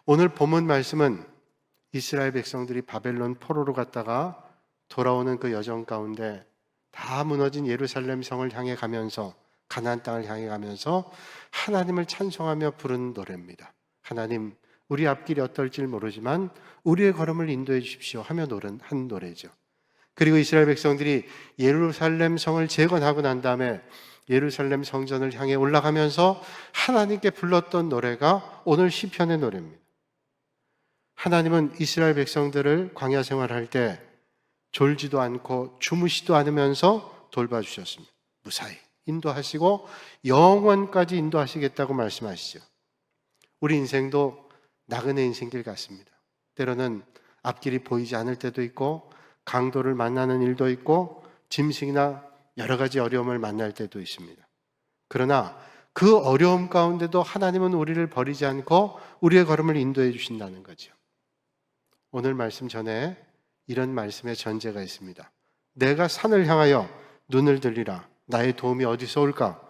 오늘 본문 말씀은 이스라엘 백성들이 바벨론 포로로 갔다가 돌아오는 그 여정 가운데 다 무너진 예루살렘 성을 향해 가면서, 가나안 땅을 향해 가면서 하나님을 찬송하며 부른 노래입니다. 하나님, 우리 앞길이 어떨지 모르지만 우리의 걸음을 인도해 주십시오 하며 한 노래죠. 그리고 이스라엘 백성들이 예루살렘 성을 재건하고 난 다음에 예루살렘 성전을 향해 올라가면서 하나님께 불렀던 노래가 오늘 시편의 노래입니다. 하나님은 이스라엘 백성들을 광야 생활할 때 졸지도 않고 주무시도 않으면서 돌봐주셨습니다. 무사히 인도하시고 영원까지 인도하시겠다고 말씀하시죠. 우리 인생도 나그네 인생길 같습니다. 때로는 앞길이 보이지 않을 때도 있고, 강도를 만나는 일도 있고, 짐승이나 여러 가지 어려움을 만날 때도 있습니다. 그러나 그 어려움 가운데도 하나님은 우리를 버리지 않고 우리의 걸음을 인도해 주신다는 거죠. 오늘 말씀 전에 이런 말씀의 전제가 있습니다. 내가 산을 향하여 눈을 들리라. 나의 도움이 어디서 올까?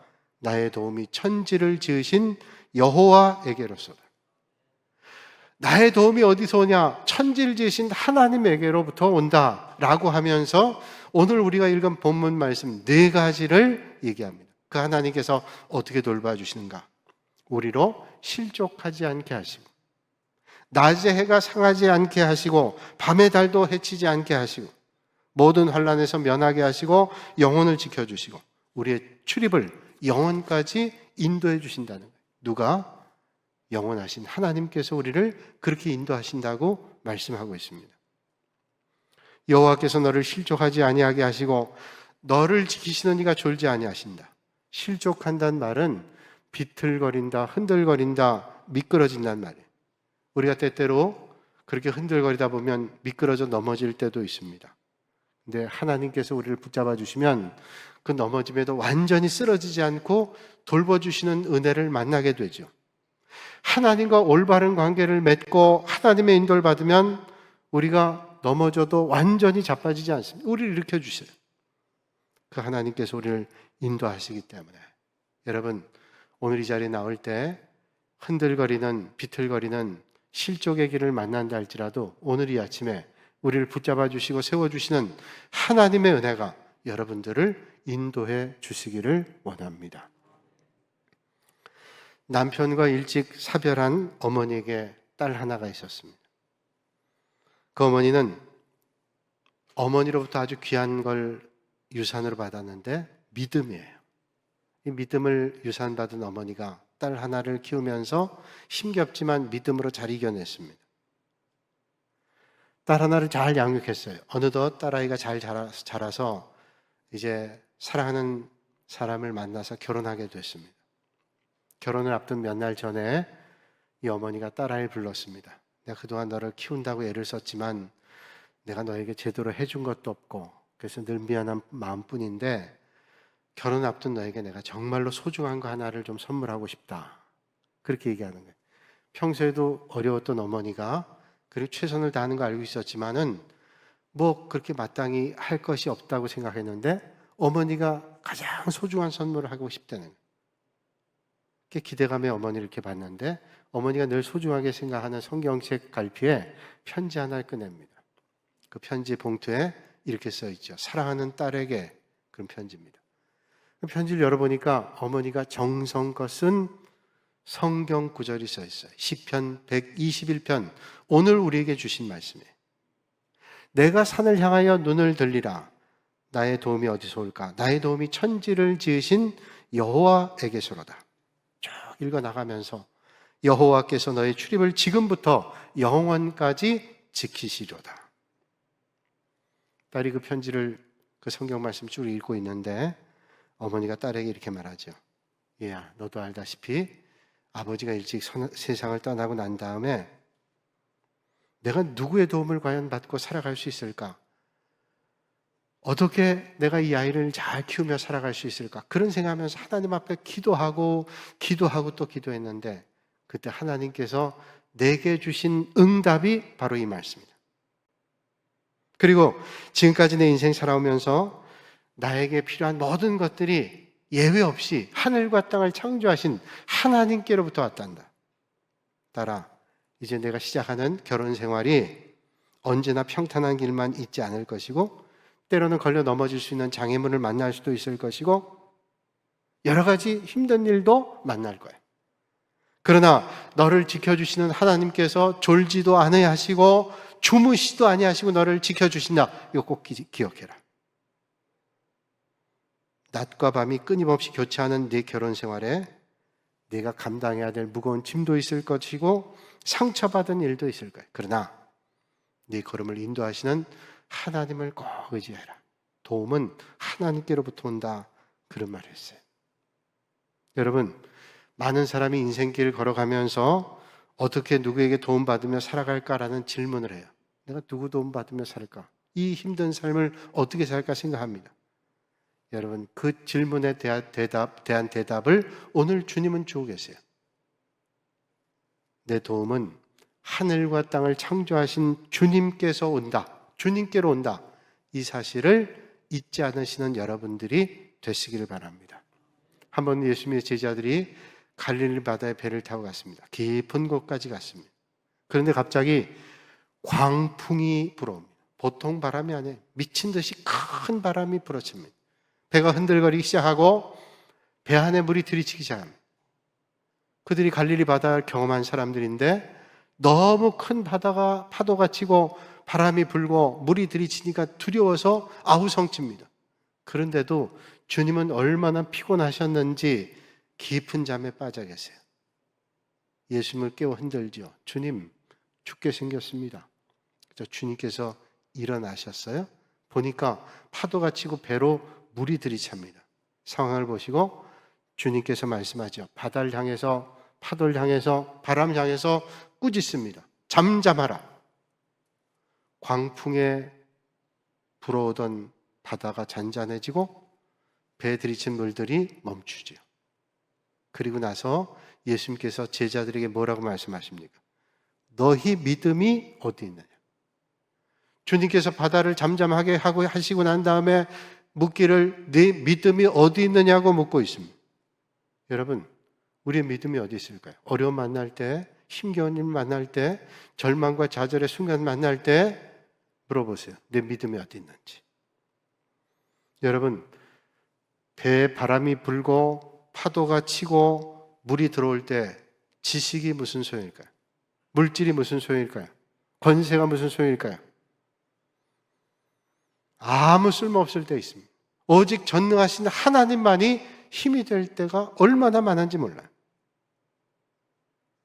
나의 도움이 천지를 지으신 여호와에게로소다. 나의 도움이 어디서 오냐? 천지를 지으신 하나님에게로부터 온다라고 하면서 오늘 우리가 읽은 본문 말씀 4가지를 얘기합니다. 그 하나님께서 어떻게 돌봐주시는가? 우리로 실족하지 않게 하시고, 낮에 해가 상하지 않게 하시고, 밤의 달도 해치지 않게 하시고, 모든 환난에서 면하게 하시고, 영혼을 지켜주시고, 우리의 출입을 영원까지 인도해 주신다는 거예요. 누가? 영원하신 하나님께서 우리를 그렇게 인도하신다고 말씀하고 있습니다. 여호와께서 너를 실족하지 아니하게 하시고 너를 지키시는 이가 졸지 아니하신다. 실족한다는 말은 비틀거린다, 흔들거린다, 미끄러진다는 말이에요. 우리가 때때로 그렇게 흔들거리다 보면 미끄러져 넘어질 때도 있습니다. 근데 하나님께서 우리를 붙잡아 주시면 그 넘어짐에도 완전히 쓰러지지 않고 돌봐주시는 은혜를 만나게 되죠. 하나님과 올바른 관계를 맺고 하나님의 인도를 받으면 우리가 넘어져도 완전히 자빠지지 않습니다. 우리를 일으켜 주세요. 그 하나님께서 우리를 인도하시기 때문에 여러분, 오늘 이 자리에 나올 때 흔들거리는, 비틀거리는 실족의 길을 만난다 할지라도 오늘 이 아침에 우리를 붙잡아 주시고 세워주시는 하나님의 은혜가 여러분들을 인도해 주시기를 원합니다. 남편과 일찍 사별한 어머니에게 딸 하나가 있었습니다. 그 어머니는 어머니로부터 아주 귀한 걸 유산으로 받았는데 믿음이에요. 이 믿음을 유산받은 어머니가 딸 하나를 키우면서 힘겹지만 믿음으로 잘 이겨냈습니다. 딸 하나를 잘 양육했어요. 어느덧 딸아이가 잘 자라서 이제 사랑하는 사람을 만나서 결혼하게 됐습니다. 결혼을 앞둔 몇 날 전에 이 어머니가 딸아이를 불렀습니다. 내가 그동안 너를 키운다고 애를 썼지만 내가 너에게 제대로 해준 것도 없고 그래서 늘 미안한 마음뿐인데 결혼 앞둔 너에게 내가 정말로 소중한 거 하나를 좀 선물하고 싶다. 그렇게 얘기하는 거예요. 평소에도 어려웠던 어머니가 그리고 최선을 다하는 거 알고 있었지만은 뭐 그렇게 마땅히 할 것이 없다고 생각했는데 어머니가 가장 소중한 선물을 하고 싶다는 거예요. 기대감에 어머니를 이렇게 봤는데 어머니가 늘 소중하게 생각하는 성경책 갈피에 편지 하나를 꺼냅니다. 그 편지 봉투에 이렇게 써 있죠. 사랑하는 딸에게, 그런 편지입니다. 그 편지를 열어보니까 어머니가 정성껏 쓴 성경 구절이 써 있어요. 시편 121편, 오늘 우리에게 주신 말씀이에요. 내가 산을 향하여 눈을 들리라. 나의 도움이 어디서 올까? 나의 도움이 천지를 지으신 여호와에게서로다. 쭉 읽어나가면서 여호와께서 너의 출입을 지금부터 영원까지 지키시려다. 딸이 그 편지를, 그 성경 말씀 쭉 읽고 있는데 어머니가 딸에게 이렇게 말하죠. 얘야, 너도 알다시피 아버지가 일찍 세상을 떠나고 난 다음에 내가 누구의 도움을 과연 받고 살아갈 수 있을까? 어떻게 내가 이 아이를 잘 키우며 살아갈 수 있을까? 그런 생각하면서 하나님 앞에 기도하고 또 기도했는데 그때 하나님께서 내게 주신 응답이 바로 이 말씀입니다. 그리고 지금까지 내 인생 살아오면서 나에게 필요한 모든 것들이 예외 없이 하늘과 땅을 창조하신 하나님께로부터 왔단다. 따라 이제 내가 시작하는 결혼 생활이 언제나 평탄한 길만 있지 않을 것이고, 때로는 걸려 넘어질 수 있는 장애물을 만날 수도 있을 것이고, 여러 가지 힘든 일도 만날 거예요. 그러나 너를 지켜주시는 하나님께서 졸지도 아니하시고 주무시도 아니하시고 너를 지켜주신다. 이거 꼭 기억해라. 낮과 밤이 끊임없이 교차하는 네 결혼 생활에 네가 감당해야 될 무거운 짐도 있을 것이고 상처받은 일도 있을 거예요. 그러나 네 걸음을 인도하시는 하나님을 꼭 의지해라. 도움은 하나님께로부터 온다. 그런 말을 했어요. 여러분, 많은 사람이 인생길을 걸어가면서 어떻게 누구에게 도움받으며 살아갈까라는 질문을 해요. 내가 누구 도움받으며 살까? 이 힘든 삶을 어떻게 살까 생각합니다. 여러분, 그 질문에 대한 대답을 오늘 주님은 주고 계세요. 내 도움은 하늘과 땅을 창조하신 주님께서 온다. 주님께로 온다. 이 사실을 잊지 않으시는 여러분들이 되시기를 바랍니다. 한번 예수님의 제자들이 갈릴리 바다에 배를 타고 갔습니다. 깊은 곳까지 갔습니다. 그런데 갑자기 광풍이 불어옵니다. 보통 바람이 아니에요. 미친 듯이 큰 바람이 불어칩니다. 배가 흔들거리기 시작하고 배 안에 물이 들이치기 시작합니다. 그들이 갈릴리 바다를 경험한 사람들인데 너무 큰 파도가 치고 바람이 불고 물이 들이치니까 두려워서 아우성칩니다. 그런데도 주님은 얼마나 피곤하셨는지 깊은 잠에 빠져 계세요. 예수님을 깨워 흔들죠. 주님, 죽게 생겼습니다. 그래서 주님께서 일어나셨어요. 보니까 파도가 치고 배로 물이 들이찹니다. 상황을 보시고 주님께서 말씀하죠. 바다를 향해서, 파도를 향해서, 바람 향해서 꾸짖습니다. 잠잠하라. 광풍에 불어오던 바다가 잔잔해지고 배에 들이친 물들이 멈추죠. 그리고 나서 예수님께서 제자들에게 뭐라고 말씀하십니까? 너희 믿음이 어디 있느냐? 주님께서 바다를 잠잠하게 하시고 난 다음에 묻기를 네 믿음이 어디 있느냐고 묻고 있습니다. 여러분, 우리의 믿음이 어디 있을까요? 어려움 만날 때, 힘겨운 일 만날 때, 절망과 좌절의 순간 만날 때 물어보세요. 내 믿음이 어디 있는지. 여러분, 배에 바람이 불고 파도가 치고 물이 들어올 때 지식이 무슨 소용일까요? 물질이 무슨 소용일까요? 권세가 무슨 소용일까요? 아무 쓸모없을 때 있습니다. 오직 전능하신 하나님만이 힘이 될 때가 얼마나 많은지 몰라요.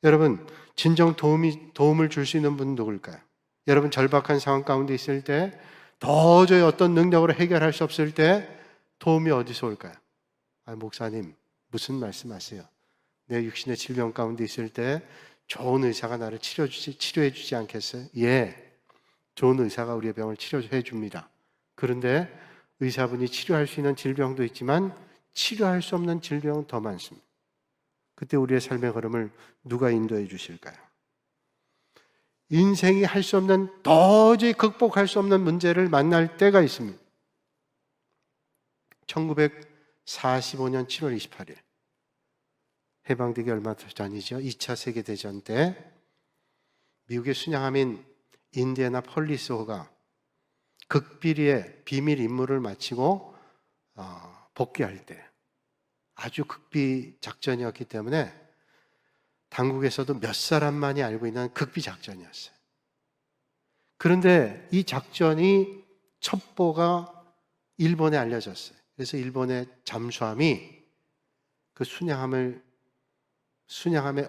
여러분, 진정 도움을 줄 수 있는 분은 누굴까요? 여러분, 절박한 상황 가운데 있을 때, 도저히 어떤 능력으로 해결할 수 없을 때 도움이 어디서 올까요? 목사님, 무슨 말씀하세요? 내 육신의 질병 가운데 있을 때 좋은 의사가 나를 치료해 주지 않겠어요? 예, 좋은 의사가 우리의 병을 치료해 줍니다. 그런데 의사분이 치료할 수 있는 질병도 있지만 치료할 수 없는 질병은 더 많습니다. 그때 우리의 삶의 걸음을 누가 인도해 주실까요? 인생이 할 수 없는, 도저히 극복할 수 없는 문제를 만날 때가 있습니다. 1945년 7월 28일 해방되기 얼마 전이죠. 2차 세계대전 때 미국의 순양함인 인디애나폴리스호가 극비리의 비밀 임무를 마치고 복귀할 때, 아주 극비 작전이었기 때문에 당국에서도 몇 사람만이 알고 있는 극비 작전이었어요. 그런데 이 작전이 첩보가 일본에 알려졌어요. 그래서 일본의 잠수함이 그 순양함에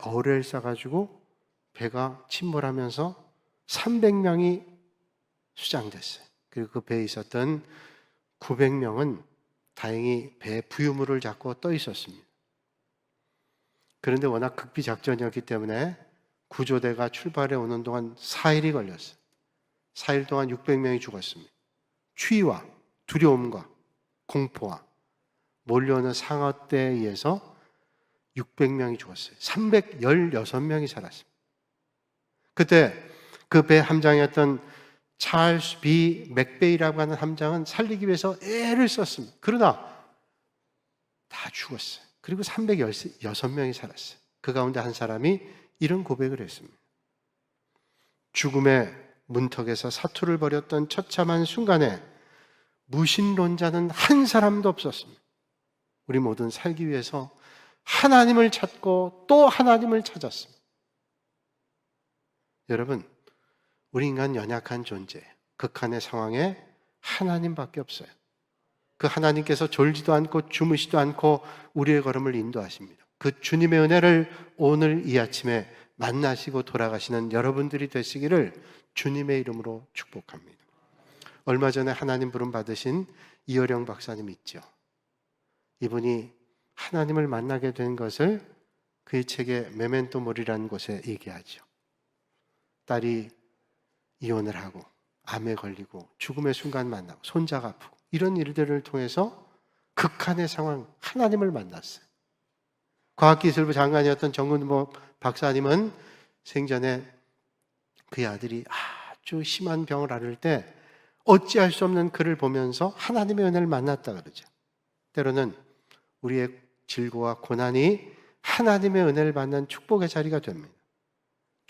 어뢰를 쏴가지고 배가 침몰하면서 300명이 수장됐어요. 그리고 그 배에 있었던 900명은 다행히 배에 부유물을 잡고 떠 있었습니다. 그런데 워낙 극비 작전이었기 때문에 구조대가 출발해 오는 동안 4일이 걸렸어요. 4일 동안 600명이 죽었습니다. 추위와 두려움과 공포와 몰려오는 상어떼에 의해서 600명이 죽었어요. 316명이 살았습니다. 그때 그 배 함장이었던 찰스 B 맥베이라고 하는 함장은 살리기 위해서 애를 썼습니다. 그러나 다 죽었어요. 그리고 316명이 살았어요. 그 가운데 한 사람이 이런 고백을 했습니다. 죽음의 문턱에서 사투를 벌였던 처참한 순간에 무신론자는 한 사람도 없었습니다. 우리 모두는 살기 위해서 하나님을 찾고 또 하나님을 찾았습니다. 여러분, 우리 인간 연약한 존재, 극한의 상황에 하나님밖에 없어요. 그 하나님께서 졸지도 않고 주무시도 않고 우리의 걸음을 인도하십니다. 그 주님의 은혜를 오늘 이 아침에 만나시고 돌아가시는 여러분들이 되시기를 주님의 이름으로 축복합니다. 얼마 전에 하나님 부름 받으신 이어령 박사님 있죠. 이분이 하나님을 만나게 된 것을 그의 책에 메멘토 모리라는 곳에 얘기하죠. 딸이 이혼을 하고 암에 걸리고 죽음의 순간 만나고 손자가 아프고 이런 일들을 통해서 극한의 상황, 하나님을 만났어요. 과학기술부 장관이었던 정근보 박사님은 생전에 그의 아들이 아주 심한 병을 앓을 때 어찌할 수 없는 그를 보면서 하나님의 은혜를 만났다 그러죠. 때로는 우리의 질고와 고난이 하나님의 은혜를 받는 축복의 자리가 됩니다.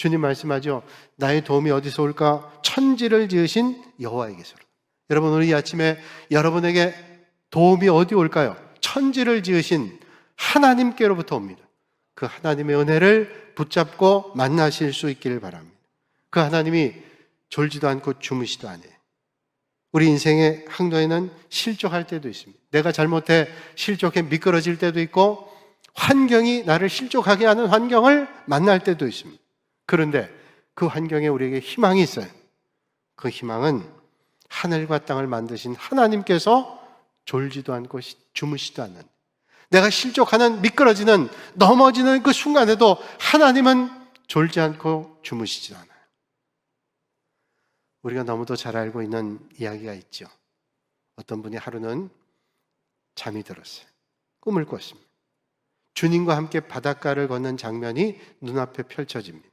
주님 말씀하죠. 나의 도움이 어디서 올까? 천지를 지으신 여호와에게서로. 여러분, 우리 아침에 여러분에게 도움이 어디 올까요? 천지를 지으신 하나님께로부터 옵니다. 그 하나님의 은혜를 붙잡고 만나실 수 있기를 바랍니다. 그 하나님이 졸지도 않고 주무시도 않아요. 우리 인생의 항도에는 실족할 때도 있습니다. 내가 잘못해 실족해 미끄러질 때도 있고 환경이 나를 실족하게 하는 환경을 만날 때도 있습니다. 그런데 그 환경에 우리에게 희망이 있어요. 그 희망은 하늘과 땅을 만드신 하나님께서 졸지도 않고 주무시도 않는, 내가 실족하는, 미끄러지는, 넘어지는 그 순간에도 하나님은 졸지 않고 주무시지 않아요. 우리가 너무도 잘 알고 있는 이야기가 있죠. 어떤 분이 하루는 잠이 들었어요. 꿈을 꿨습니다. 주님과 함께 바닷가를 걷는 장면이 눈앞에 펼쳐집니다.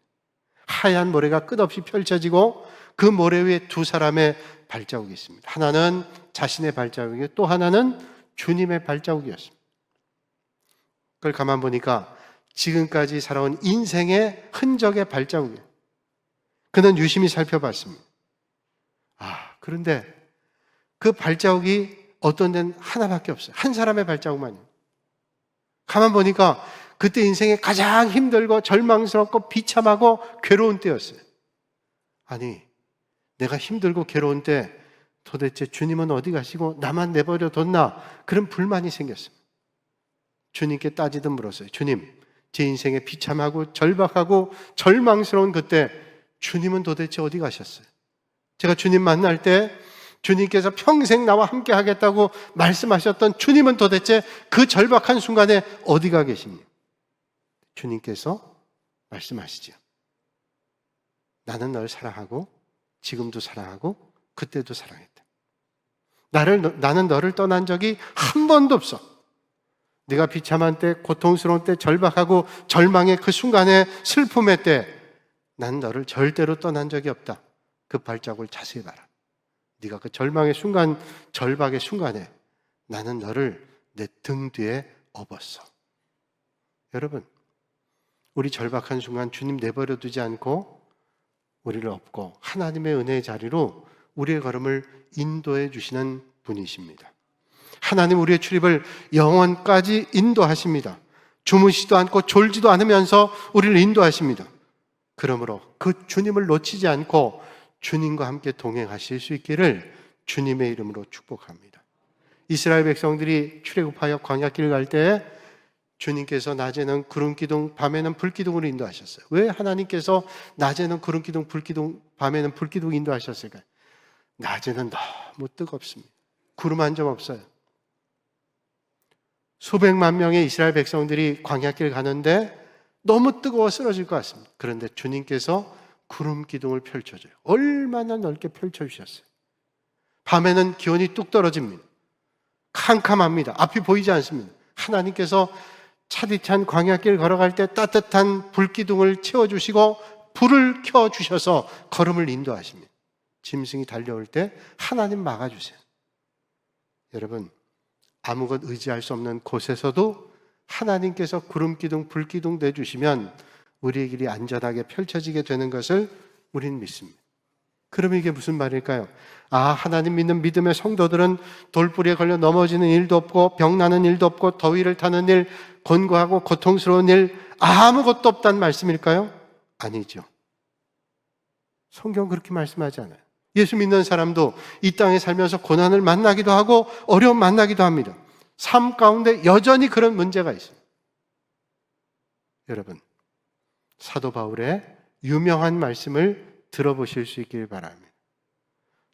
하얀 모래가 끝없이 펼쳐지고 그 모래 위에 두 사람의 발자국이 있습니다. 하나는 자신의 발자국이고 또 하나는 주님의 발자국이었습니다. 그걸 가만 보니까 지금까지 살아온 인생의 흔적의 발자국이에요. 그는 유심히 살펴봤습니다. 그런데 그 발자국이 어떤 데는 하나밖에 없어요. 한 사람의 발자국만이에요. 가만 보니까 그때 인생에 가장 힘들고 절망스럽고 비참하고 괴로운 때였어요. 아니, 내가 힘들고 괴로운 때 도대체 주님은 어디 가시고 나만 내버려 뒀나? 그런 불만이 생겼습니다. 주님께 따지듯 물었어요. 주님, 제 인생에 비참하고 절박하고 절망스러운 그때 주님은 도대체 어디 가셨어요? 제가 주님 만날 때 주님께서 평생 나와 함께 하겠다고 말씀하셨던 주님은 도대체 그 절박한 순간에 어디가 계십니까? 주님께서 말씀하시죠. 나는 널 사랑하고 지금도 사랑하고 그때도 사랑했다. 나는 너를 떠난 적이 한 번도 없어. 네가 비참한 때, 고통스러운 때, 절박하고 절망의 그 순간에, 슬픔의 때 난 너를 절대로 떠난 적이 없다. 그 발자국을 자세히 봐라. 네가 그 절망의 순간, 절박의 순간에 나는 너를 내 등 뒤에 업었어. 여러분, 우리 절박한 순간 주님 내버려 두지 않고 우리를 업고 하나님의 은혜의 자리로 우리의 걸음을 인도해 주시는 분이십니다. 하나님 우리의 출입을 영원까지 인도하십니다. 주무시지도 않고 졸지도 않으면서 우리를 인도하십니다. 그러므로 그 주님을 놓치지 않고 주님과 함께 동행하실 수 있기를 주님의 이름으로 축복합니다. 이스라엘 백성들이 출애굽하여 광야길 갈 때 주님께서 낮에는 구름기둥, 밤에는 불기둥으로 인도하셨어요. 왜 하나님께서 낮에는 구름기둥, 불기둥, 밤에는 불기둥 인도하셨을까요? 낮에는 너무 뜨겁습니다. 구름 한 점 없어요. 수백만 명의 이스라엘 백성들이 광야길 가는데 너무 뜨거워 쓰러질 것 같습니다. 그런데 주님께서 구름 기둥을 펼쳐줘요. 얼마나 넓게 펼쳐주셨어요. 밤에는 기온이 뚝 떨어집니다. 캄캄합니다. 앞이 보이지 않습니다. 하나님께서 차디찬 광야길 걸어갈 때 따뜻한 불기둥을 채워주시고 불을 켜주셔서 걸음을 인도하십니다. 짐승이 달려올 때 하나님 막아주세요. 여러분, 아무것 의지할 수 없는 곳에서도 하나님께서 구름기둥, 불기둥 내주시면 우리의 길이 안전하게 펼쳐지게 되는 것을 우리는 믿습니다. 그러면 이게 무슨 말일까요? 하나님 믿는 믿음의 성도들은 돌부리에 걸려 넘어지는 일도 없고 병나는 일도 없고 더위를 타는 일, 곤고하고 고통스러운 일 아무것도 없다는 말씀일까요? 아니죠. 성경은 그렇게 말씀하지 않아요. 예수 믿는 사람도 이 땅에 살면서 고난을 만나기도 하고 어려움 만나기도 합니다. 삶 가운데 여전히 그런 문제가 있어요. 여러분, 사도 바울의 유명한 말씀을 들어보실 수 있길 바랍니다.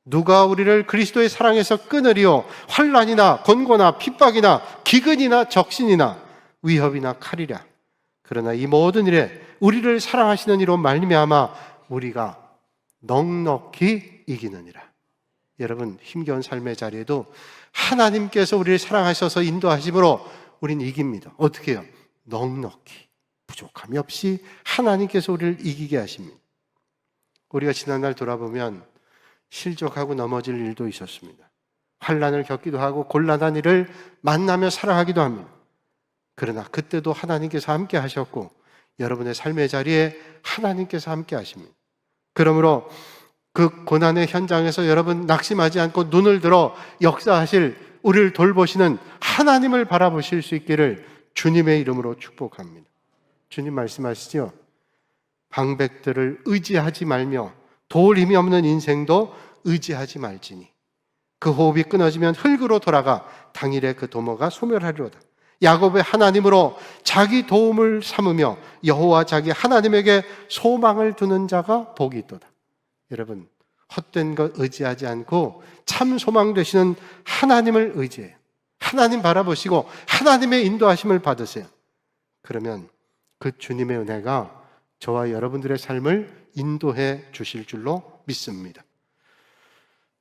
누가 우리를 그리스도의 사랑에서 끊으리요? 환난이나 곤고나 핍박이나 기근이나 적신이나 위협이나 칼이랴. 그러나 이 모든 일에 우리를 사랑하시는 이로 말미암아 우리가 넉넉히 이기느니라. 여러분, 힘겨운 삶의 자리에도 하나님께서 우리를 사랑하셔서 인도하심으로 우리는 이깁니다. 어떻게 해요? 넉넉히, 부족함이 없이 하나님께서 우리를 이기게 하십니다. 우리가 지난날 돌아보면 실족하고 넘어질 일도 있었습니다. 환난을 겪기도 하고 곤란한 일을 만나며 살아가기도 합니다. 그러나 그때도 하나님께서 함께 하셨고 여러분의 삶의 자리에 하나님께서 함께 하십니다. 그러므로 그 고난의 현장에서 여러분 낙심하지 않고 눈을 들어 역사하실 우리를 돌보시는 하나님을 바라보실 수 있기를 주님의 이름으로 축복합니다. 주님 말씀하시죠. 방백들을 의지하지 말며 도울 힘이 없는 인생도 의지하지 말지니 그 호흡이 끊어지면 흙으로 돌아가 당일에 그 도모가 소멸하리로다. 야곱의 하나님으로 자기 도움을 삼으며 여호와 자기 하나님에게 소망을 두는 자가 복이 있도다. 여러분, 헛된 것 의지하지 않고 참 소망 되시는 하나님을 의지해요. 하나님 바라보시고 하나님의 인도하심을 받으세요. 그러면 그 주님의 은혜가 저와 여러분들의 삶을 인도해 주실 줄로 믿습니다.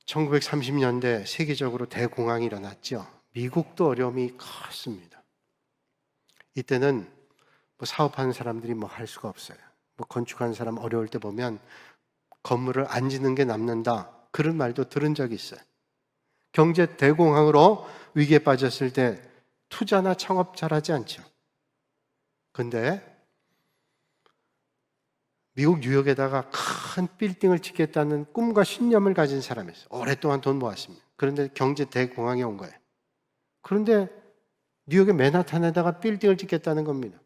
1930년대 세계적으로 대공황이 일어났죠. 미국도 어려움이 컸습니다. 이때는 사업하는 사람들이 할 수가 없어요. 건축하는 사람 어려울 때 보면 건물을 안 짓는 게 남는다, 그런 말도 들은 적이 있어요. 경제 대공황으로 위기에 빠졌을 때 투자나 창업 잘하지 않죠. 근데 미국 뉴욕에다가 큰 빌딩을 짓겠다는 꿈과 신념을 가진 사람이 있어요. 오랫동안 돈 모았습니다. 그런데 경제 대공황이 온 거예요. 그런데 뉴욕의 맨하탄에다가 빌딩을 짓겠다는 겁니다.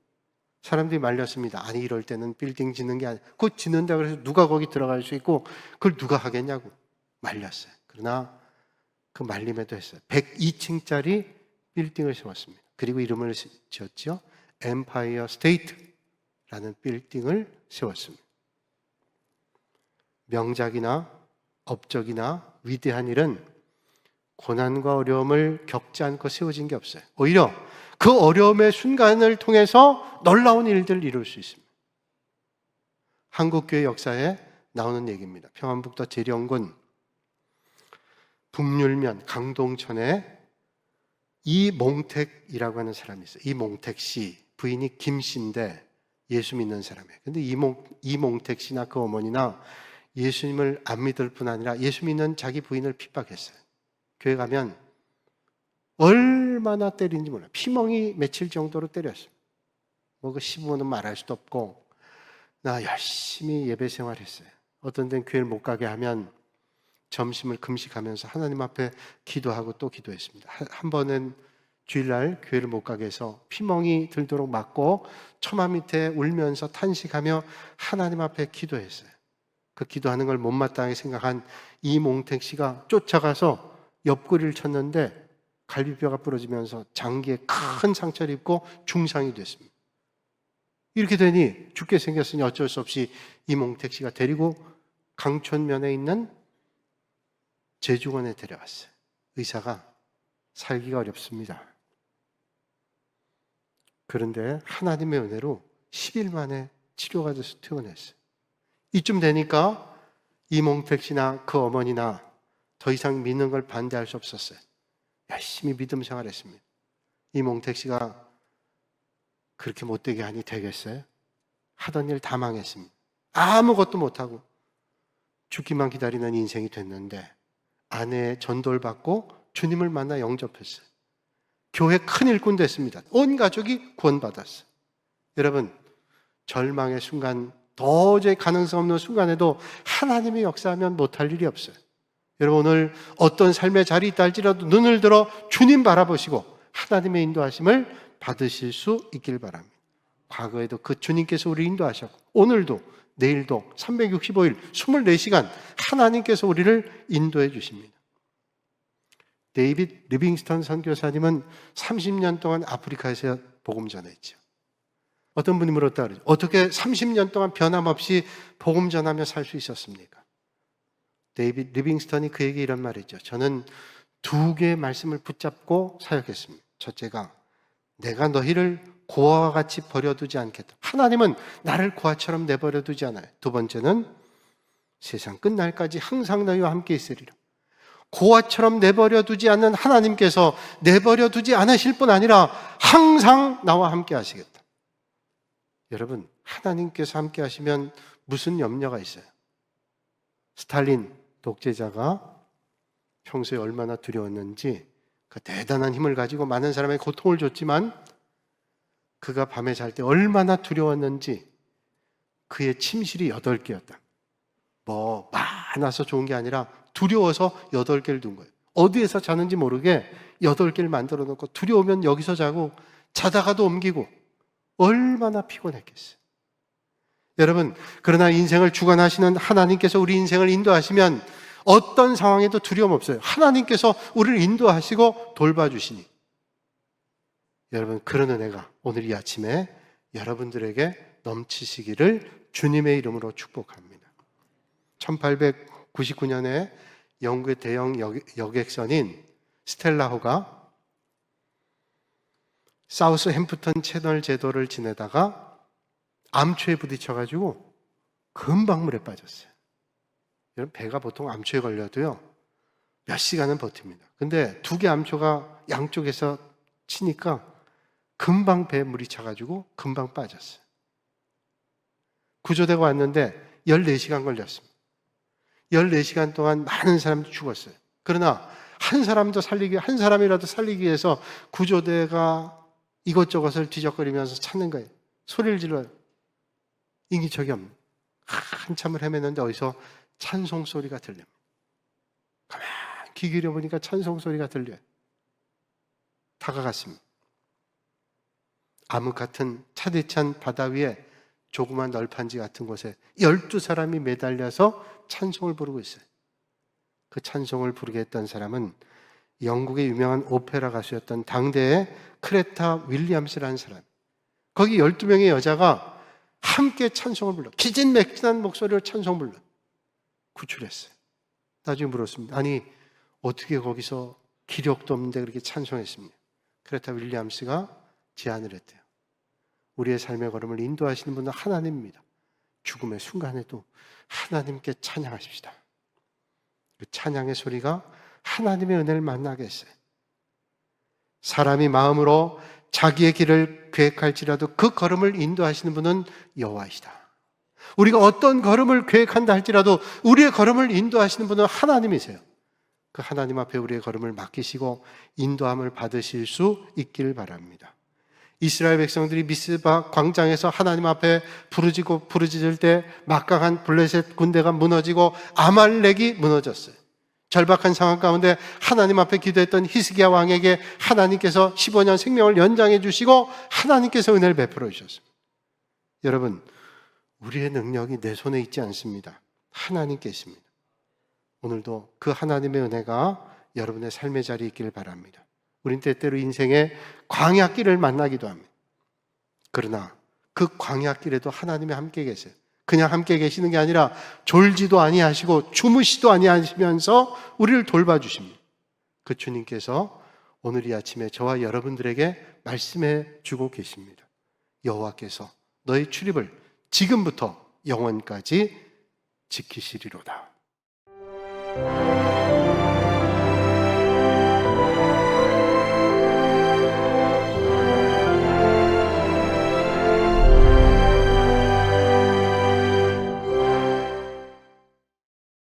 사람들이 말렸습니다. 아니, 이럴 때는 빌딩 짓는 게 아니고 그거 짓는다 그래서 누가 거기 들어갈 수 있고 그걸 누가 하겠냐고 말렸어요. 그러나 그 말림에도 했어요. 102층짜리 빌딩을 세웠습니다. 그리고 이름을 지었죠. 엠파이어 스테이트라는 빌딩을 세웠습니다. 명작이나 업적이나 위대한 일은 고난과 어려움을 겪지 않고 세워진 게 없어요. 오히려 그 어려움의 순간을 통해서 놀라운 일들을 이룰 수 있습니다. 한국교회 역사에 나오는 얘기입니다. 평안북도 재령군 북률면 강동천에 이몽택이라고 하는 사람이 있어요. 이몽택 씨 부인이 김 씨인데 예수 믿는 사람이에요. 근데 이몽택 씨나 그 어머니나 예수님을 안 믿을 뿐 아니라 예수 믿는 자기 부인을 핍박했어요. 교회 가면 얼마나 때리는지 몰라요. 피멍이 맺힐 정도로 때렸어요. 그 시부모는 말할 수도 없고. 나 열심히 예배 생활했어요. 어떤 데는 교회를 못 가게 하면 점심을 금식하면서 하나님 앞에 기도하고 또 기도했습니다. 한 번은 주일날 교회를 못 가게 해서 피멍이 들도록 맞고 처마 밑에 울면서 탄식하며 하나님 앞에 기도했어요. 그 기도하는 걸 못마땅하게 생각한 이몽택 씨가 쫓아가서 옆구리를 쳤는데 갈비뼈가 부러지면서 장기에 큰 상처를 입고 중상이 됐습니다. 이렇게 되니 죽게 생겼으니 어쩔 수 없이 이몽택 씨가 데리고 강촌면에 있는 제주원에 데려갔어요. 의사가 살기가 어렵습니다. 그런데 하나님의 은혜로 10일 만에 치료가 돼서 퇴원했어요. 이쯤 되니까 이몽택 씨나 그 어머니나 더 이상 믿는 걸 반대할 수 없었어요. 열심히 믿음 생활했습니다. 이몽택 씨가 그렇게 못되게 하니 되겠어요? 하던 일 다 망했습니다. 아무것도 못하고 죽기만 기다리는 인생이 됐는데 아내의 전도를 받고 주님을 만나 영접했어요. 교회 큰 일꾼 됐습니다. 온 가족이 구원받았어요. 여러분, 절망의 순간, 도저히 가능성 없는 순간에도 하나님이 역사하면 못할 일이 없어요. 여러분, 오늘 어떤 삶의 자리에 있다 할지라도 눈을 들어 주님 바라보시고 하나님의 인도하심을 받으실 수 있길 바랍니다. 과거에도 그 주님께서 우리를 인도하셨고 오늘도 내일도 365일 24시간 하나님께서 우리를 인도해 주십니다. 데이빗 리빙스턴 선교사님은 30년 동안 아프리카에서 복음 전했죠. 어떤 분이 물었다 그러죠. 어떻게 30년 동안 변함없이 복음 전하며 살 수 있었습니까? 데이빗 리빙스턴이 그에게 이런 말했죠. 저는 2개의 말씀을 붙잡고 사역했습니다. 첫째가 내가 너희를 고아와 같이 버려두지 않겠다. 하나님은 나를 고아처럼 내버려두지 않아요. 2번째는 세상 끝날까지 항상 너희와 함께 있으리라. 고아처럼 내버려두지 않는 하나님께서 내버려두지 않으실 뿐 아니라 항상 나와 함께 하시겠다. 여러분, 하나님께서 함께 하시면 무슨 염려가 있어요? 스탈린 독재자가 평소에 얼마나 두려웠는지 그 대단한 힘을 가지고 많은 사람에게 고통을 줬지만 그가 밤에 잘 때 얼마나 두려웠는지 그의 침실이 8개였다. 뭐 많아서 좋은 게 아니라 두려워서 8개를 둔 거예요. 어디에서 자는지 모르게 8개를 만들어 놓고 두려우면 여기서 자고 자다가도 옮기고 얼마나 피곤했겠어요. 여러분, 그러나 인생을 주관하시는 하나님께서 우리 인생을 인도하시면 어떤 상황에도 두려움 없어요. 하나님께서 우리를 인도하시고 돌봐주시니 여러분, 그런 은혜가 오늘 이 아침에 여러분들에게 넘치시기를 주님의 이름으로 축복합니다. 1899년에 영국의 대형 여객선인 스텔라호가 사우스 햄프턴 채널 제도를 지내다가 암초에 부딪혀가지고 금방 물에 빠졌어요. 여러분, 배가 보통 암초에 걸려도요 몇 시간은 버팁니다. 근데 2개 암초가 양쪽에서 치니까 금방 배에 물이 차가지고 금방 빠졌어요. 구조대가 왔는데 14시간 걸렸습니다. 14시간 동안 많은 사람들이 죽었어요. 그러나 한 사람이라도 살리기 위해서 구조대가 이것저것을 뒤적거리면서 찾는 거예요. 소리를 질러요. 인기척이 없는. 한참을 헤맸는데 어디서 찬송 소리가 들립니다. 가만히 귀 기울여 보니까 찬송 소리가 들려요. 다가갔습니다. 암흑 같은 차디찬 바다 위에 조그만 널판지 같은 곳에 12사람이 매달려서 찬송을 부르고 있어요. 그 찬송을 부르게 했던 사람은 영국의 유명한 오페라 가수였던 당대의 크레타 윌리엄스라는 사람. 거기 12명의 여자가 함께 찬송을 불러 기진맥진한 목소리로 찬송 불러 구출했어요. 나중에 물었습니다. 아니 어떻게 거기서 기력도 없는데 그렇게 찬송했습니까? 크레타 윌리엄스가 제안을 했대요. 우리의 삶의 걸음을 인도하시는 분은 하나님입니다. 죽음의 순간에도 하나님께 찬양하십시다. 그 찬양의 소리가 하나님의 은혜를 만나게 했어요. 사람이 마음으로 자기의 길을 계획할지라도 그 걸음을 인도하시는 분은 여호와이시다. 우리가 어떤 걸음을 계획한다 할지라도 우리의 걸음을 인도하시는 분은 하나님이세요. 그 하나님 앞에 우리의 걸음을 맡기시고 인도함을 받으실 수 있길 바랍니다. 이스라엘 백성들이 미스바 광장에서 하나님 앞에 부르짖을 때 막강한 블레셋 군대가 무너지고 아말렉이 무너졌어요. 절박한 상황 가운데 하나님 앞에 기도했던 히스기야 왕에게 하나님께서 15년 생명을 연장해 주시고 하나님께서 은혜를 베풀어 주셨습니다. 여러분, 우리의 능력이 내 손에 있지 않습니다. 하나님께 있습니다. 오늘도 그 하나님의 은혜가 여러분의 삶의 자리에 있기를 바랍니다. 우린 때때로 인생의 광야길을 만나기도 합니다. 그러나 그 광야길에도 하나님이 함께 계세요. 그냥 함께 계시는 게 아니라 졸지도 아니하시고 주무시도 아니하시면서 우리를 돌봐주십니다. 그 주님께서 오늘 이 아침에 저와 여러분들에게 말씀해 주고 계십니다. 여호와께서 너희 출입을 지금부터 영원까지 지키시리로다.